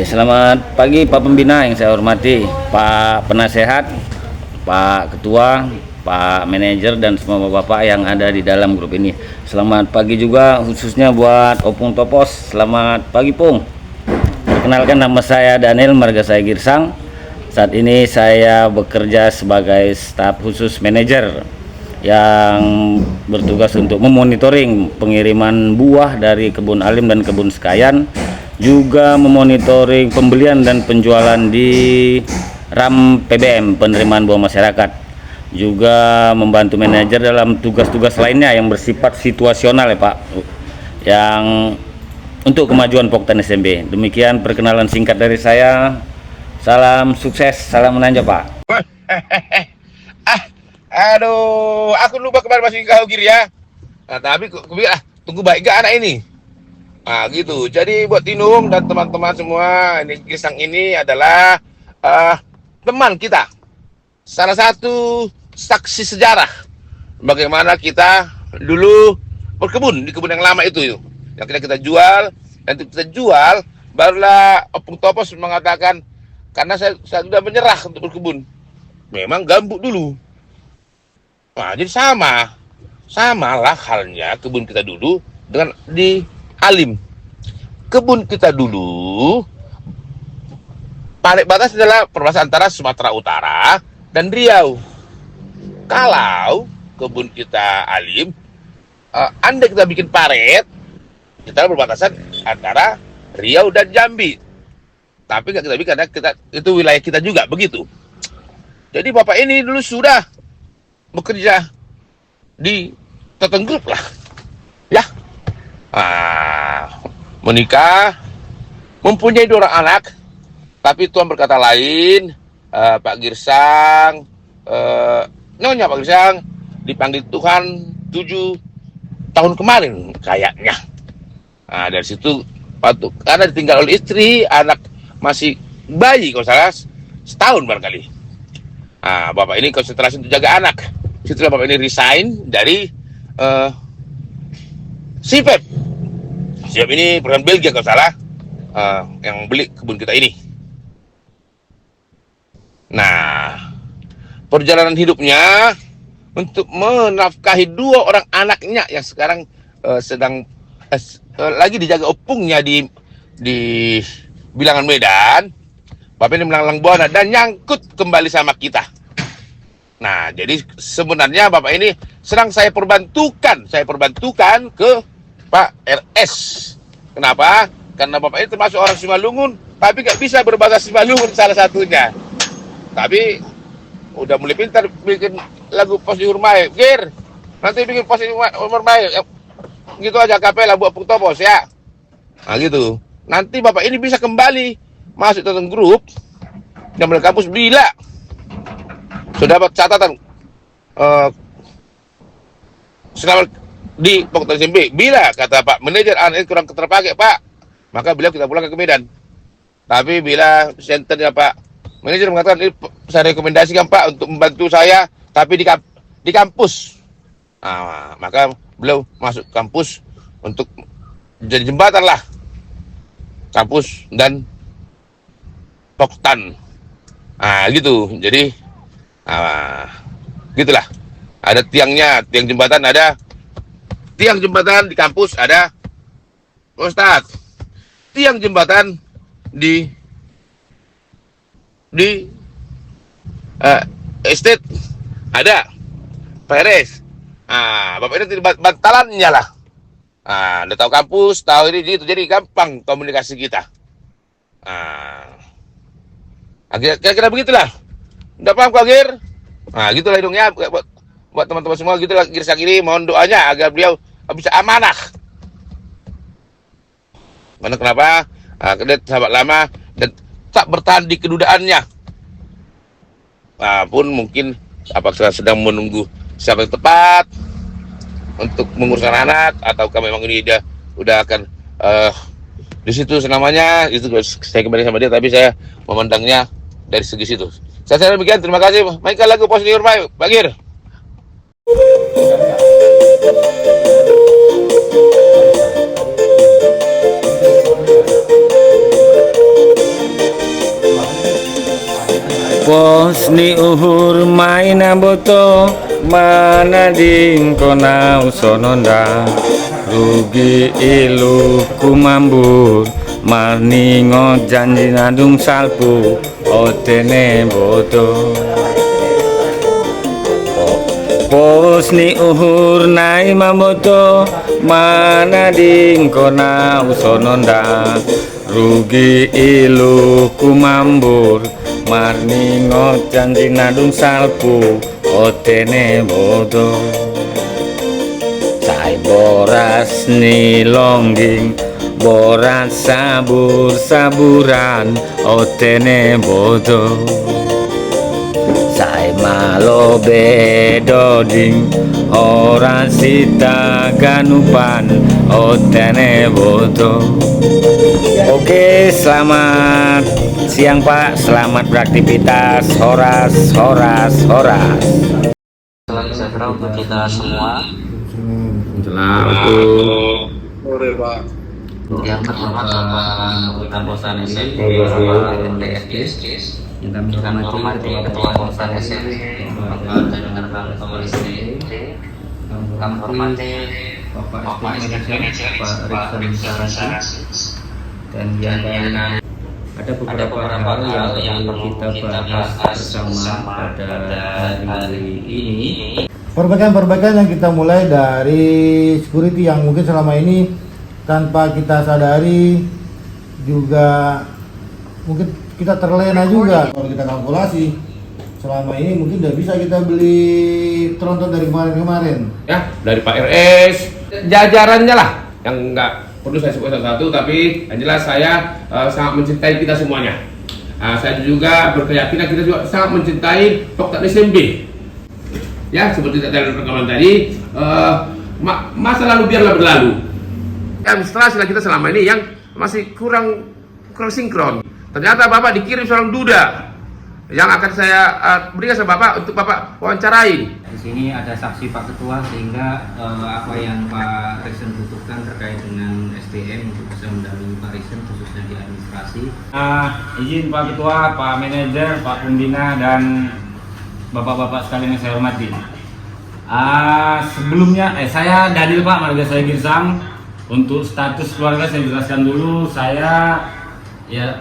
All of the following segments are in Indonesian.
Selamat pagi Pak Pembina yang saya hormati, Pak Penasehat, Pak Ketua, Pak Manajer, dan semua bapak-bapak yang ada di dalam grup ini. Selamat pagi juga khususnya buat Opung Topos. Selamat pagi Pung. Perkenalkan, nama saya Daniel, marga saya Girsang. Saat ini saya bekerja sebagai staf khusus manajer yang bertugas untuk memonitoring pengiriman buah dari Kebun Alim dan Kebun Sekayan, juga memonitoring pembelian dan penjualan di RAM PBM, penerimaan buah masyarakat, juga membantu manajer dalam tugas-tugas lainnya yang bersifat situasional ya Pak, yang untuk kemajuan Poktan SMB. Demikian perkenalan singkat dari saya. Salam sukses, salam menanjak Pak. Aduh, aku lupa kemarin masih kau Gir ya. Nah, tapi aku bilang, tunggu baik gak anak ini. Nah, gitu. Jadi buat Tinung dan teman-teman semua, ini Girsang ini adalah teman kita. Salah satu saksi sejarah bagaimana kita dulu berkebun di kebun yang lama itu yuk. Yang kita jual, dan kita jual barulah Opung Topos mengatakan, karena saya sudah menyerah untuk berkebun. Memang gambut dulu. Nah, jadi samalah halnya kebun kita dulu dengan di Alim. Kebun kita dulu paling batas adalah perbatasan antara Sumatera Utara dan Riau. Kalau kebun kita Alim, andai kita bikin paret, kita berbatasan antara Riau dan Jambi. Tapi nggak kita bikin karena itu wilayah kita juga begitu. Jadi bapak ini dulu sudah bekerja di Totem Group lah, ya. Menikah, mempunyai 2 orang anak, tapi Tuhan berkata lain. Pak Girsang, Nyonya Pak Girsang dipanggil Tuhan 7 tahun kemarin kayaknya. Dari situ karena ditinggal oleh istri, anak masih bayi kalau salah setahun barangkali. Bapak ini konsentrasi untuk jaga anak. Setelah bapak ini resign dari SIPEP. SIPEP ini perusahaan Belgia kalau salah, yang beli kebun kita ini. Nah, perjalanan hidupnya untuk menafkahi 2 orang anaknya yang sekarang sedang lagi dijaga opungnya di Bilangan Medan. Bapak ini melanglang buana dan nyangkut kembali sama kita. Nah, jadi sebenarnya bapak ini sedang saya perbantukan ke Pak RS. Kenapa? Karena bapak ini termasuk orang Simalungun, tapi nggak bisa berbahasa Simalungun salah satunya. Tapi udah mulai pintar bikin lagu Pos di Hurmai. Gir, nanti bikin Pos di Hurmai. Gitu aja kapela buat Opung Topos ya. Nah gitu. Nanti bapak ini bisa kembali masuk Totem Group dan mulai kampus bila sudah dapat catatan selama di Poktan SMB. Bila kata Pak Manajer anak kurang terpakai Pak, maka beliau kita pulang ke Medan. Tapi bila senternya Pak Manajer mengatakan ini saya rekomendasikan Pak untuk membantu saya, tapi di kampus. Maka beliau masuk kampus untuk jadi jembatan lah kampus dan Poktan. Gitu. Jadi gitulah. Ada tiangnya, tiang jembatan ada. Tiang jembatan di kampus ada. Ustadz. Tiang jembatan di estate ada. Peres. Bapak ini bantalannya lah. Udah tahu kampus, tahu ini gitu. Jadi gampang komunikasi kita. Kira-kira begitulah. Udah paham kok, Gir? Gitulah hidungnya buat teman-teman semua. Gitulah Girsang ini, mohon doanya agar beliau bisa amanah. Karena kenapa? Karena sahabat lama dan tak bertahan di kedudaannya. Pun mungkin apakah sedang menunggu siapa yang tepat untuk menguruskan anak, ataukah memang ini dia udah akan di situ selamanya. Itu saya kembali sama dia, tapi saya memandangnya dari segi situ. Saya demikian, terima kasih. Mainkan lagu Pos di Hurmai, Bagir. Pos ni uhur maina boto mana ding kona usononda rugi ilu kumambur marni janji nadung salpu otene boto. Pos ni uhur nai mamoto mana ding kona usononda rugi ilu kumambur marni janji nadung salpu otene bodo. Sai boras ni longging boras sabur saburan otene bodo. Sai malo bedoding ora sita ganupan otene bodo. Oke, selamat siang Pak, selamat beraktivitas. Horas. Selamat sejahtera untuk kita semua. Sore Pak. Yang terhormat Bapak Kapolsek Bapak DSG, yang kami hormati Ketua Kapolsek Bapak Danang Polisi, kami hormati Bapak Manajer Pak Riksan Sarasi, dan yang lain. Ada beberapa hal yang perlu kita bahas bersama pada hari ini. Perbaikan yang kita mulai dari security yang mungkin selama ini tanpa kita sadari juga mungkin kita terlena juga. Kalau kita kalkulasi selama ini mungkin udah bisa kita beli tronton dari kemarin. Ya, dari Pak RS, jajarannya lah yang enggak perlu saya sebut satu-satu, tapi yang jelas saya sangat mencintai kita semuanya. Saya juga berkeyakinan kita juga sangat mencintai Poktat SMB. Ya, seperti dalam rekaman tadi, masa lalu biarlah berlalu. Administrasi kita selama ini yang masih kurang sinkron. Ternyata Bapak dikirim seorang duda yang akan saya berikan sama Bapak untuk Bapak wawancarai. Di sini ada saksi Pak Ketua, sehingga apa yang Pak Riksen butuhkan terkait dengan SDM untuk bisa mendampingi Pak Riksen khususnya di administrasi. Izin Pak Ketua, Pak Manajer, Pak Pembina, dan Bapak-bapak sekalian yang saya hormati. Sebelumnya saya Daniel Pak, marga saya Girsang. Untuk status keluarga saya jelaskan dulu, saya ya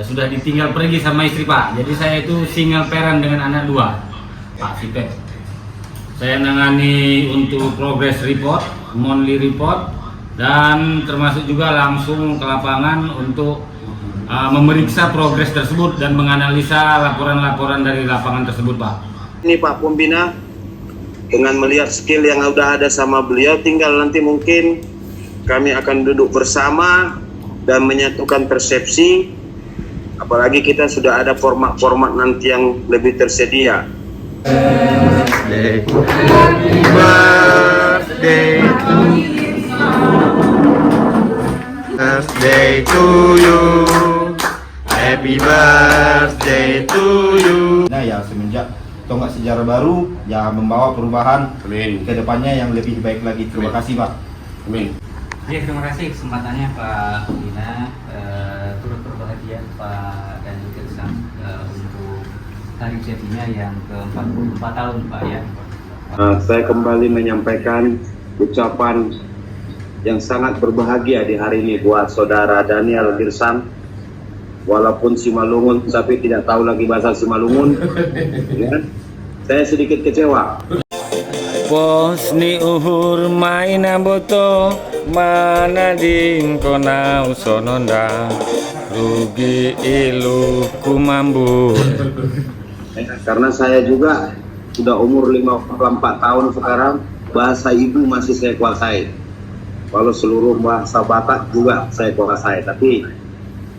sudah ditinggal pergi sama istri Pak. Jadi saya itu single parent dengan anak 2, Pak Sipet. Saya nangani untuk progress report, monthly report, dan termasuk juga langsung ke lapangan untuk memeriksa progres tersebut dan menganalisa laporan-laporan dari lapangan tersebut, Pak. Ini Pak Pembina, dengan melihat skill yang udah ada sama beliau, tinggal nanti mungkin kami akan duduk bersama dan menyatukan persepsi, apalagi kita sudah ada format-format nanti yang lebih tersedia. Birthday to you, happy birthday to you. Nah ya, semenjak tonggak sejarah baru ya membawa perubahan ke depannya yang lebih baik lagi. Terima kasih Pak. Amin. Ya, terima kasih kesempatannya Pak Pembina, turut berbahagia Pak Daniel Girsang untuk hari jadinya yang ke-44 tahun Pak ya. Saya kembali menyampaikan ucapan yang sangat berbahagia di hari ini buat saudara Daniel Girsang. Walaupun Simalungun tapi tidak tahu lagi bahasa Simalungun. Ya. Saya sedikit kecewa. Pos ni uhur maina boto mana ding kona usononda rugi ilu kumambur. Karena saya juga sudah umur 54 tahun sekarang, bahasa ibu masih saya kuasai. Walau seluruh bahasa Batak juga saya kuasai, tapi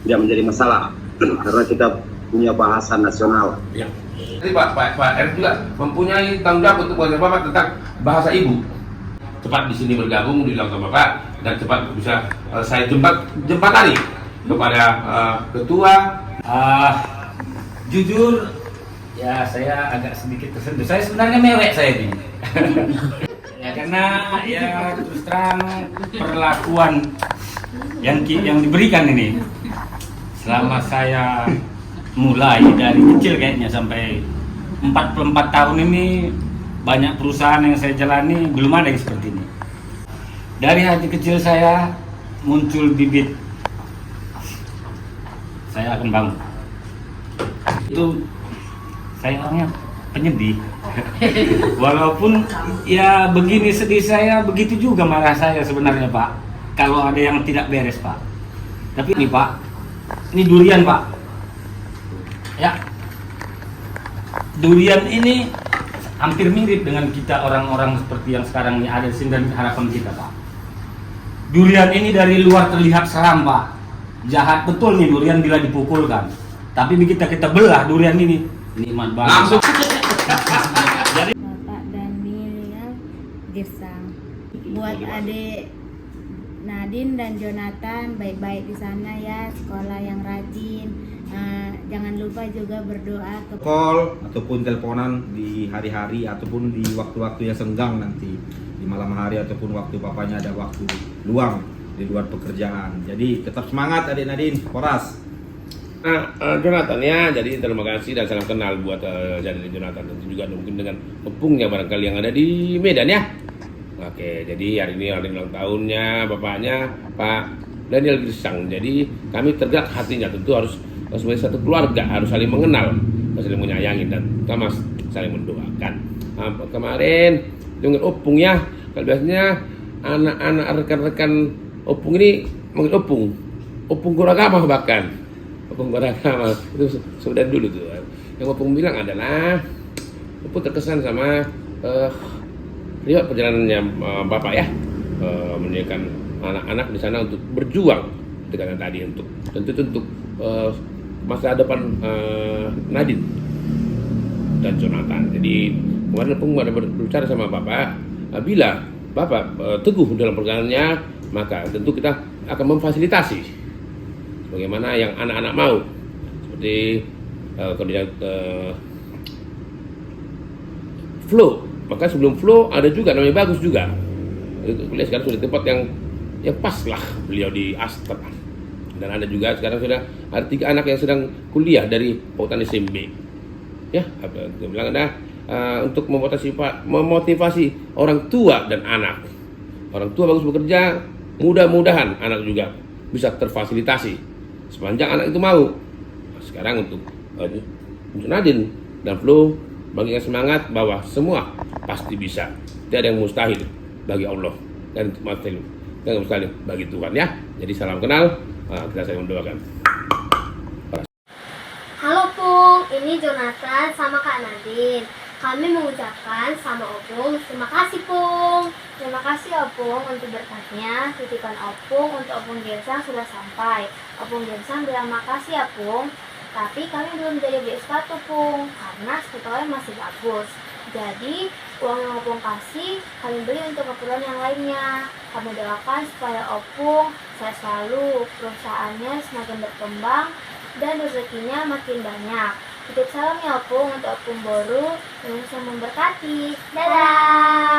tidak menjadi masalah karena kita punya bahasa nasional. Ya. Jadi Pak RS juga mempunyai tanggung jawab untuk mengajar Bapak tentang bahasa ibu. Cepat di sini bergabung di dalam Bapak dan cepat bisa saya jembatani kepada ketua. Jujur, ya saya agak sedikit tersentuh. Saya sebenarnya mewek saya ini. Ya karena ya terus terang perlakuan yang diberikan ini selama saya mulai dari kecil kayaknya sampai 44 tahun ini banyak perusahaan yang saya jalani belum ada yang seperti ini. Dari hati kecil saya muncul bibit, saya akan bangun. Itu saya orangnya penyedih. Walaupun ya begini sedih saya, begitu juga marah saya sebenarnya Pak. Kalau ada yang tidak beres Pak. Tapi ini Pak, ini durian Pak. Ya, durian ini hampir mirip dengan kita orang-orang seperti yang sekarang ini ada di sini dan harapan kita Pak. Durian ini dari luar terlihat seram Pak, jahat betul nih durian bila dipukulkan. Tapi begitu kita belah durian ini nikmat banget. Langsung. Bapak Daniel Girsang, buat adik Nadine dan Jonathan baik-baik di sana ya, sekolah yang rajin. Jangan lupa juga berdoa ke call ataupun teleponan di hari-hari ataupun di waktu-waktu yang senggang nanti di malam hari ataupun waktu bapaknya ada waktu luang di luar pekerjaan. Jadi tetap semangat adik Nadine, Poras. Jonathan ya, jadi terima kasih dan salam kenal buat Janine Jonathan dan juga mungkin dengan opungnya barangkali yang ada di Medan ya. Oke, jadi hari ini hari ulang tahunnya bapaknya Pak Daniel Girsang. Jadi kami tergerak hatinya, tentu harus sebagai satu keluarga harus saling mengenal, saling menyayangi dan sama saling mendoakan. Kemarin dengan opung ya, kalau biasanya anak-anak rekan-rekan opung ini manggil opung Goragama bahkan. Opung Goragama itu sudah dulu tuh. Yang opung bilang adalah opung terkesan sama riwayat perjalanannya bapak ya, menjadikan anak-anak di sana untuk berjuang dengan tadi untuk tentu masa depan Nadine dan Jonathan. Jadi kemarin pun ada berbicara sama bapak, bila bapak teguh dalam perjalanannya, maka tentu kita akan memfasilitasi bagaimana yang anak-anak mau. Seperti kalau flow, maka sebelum flow ada juga namanya bagus juga. Kuliah sekarang sudah tempat yang pas lah beliau di Aster. Dan ada juga sekarang sudah ada 3 anak yang sedang kuliah dari Pautan SMB. Ya, dia bilang ada untuk memotivasi orang tua dan anak. Orang tua bagus bekerja, mudah-mudahan anak juga bisa terfasilitasi sepanjang anak itu mau. Nah, sekarang untuk Nadine dan Flo bagikan semangat bahwa semua pasti bisa. Tidak ada yang mustahil bagi Allah dan mustahil bagi Tuhan ya. Jadi salam kenal. Kita saling mendoakan. Halo Pung, ini Jonathan sama Kak Nadine. Kami mengucapkan sama Opung, terima kasih Pung. Terima kasih Opung untuk berkatnya. Titipan Opung untuk Opung Girsang sudah sampai. Opung Girsang bilang makasih ya Pung. Tapi kami belum jadi beli sepatu Pung, karena sepatunya masih bagus. Jadi uang yang Opung kasih kami beli untuk keperluan yang lainnya. Kami doakan supaya Opung sehat selalu, perusahaannya semakin berkembang dan rezekinya makin banyak. Titip salam ya Opung untuk Opung Boru yang bisa memberkati. Dadah.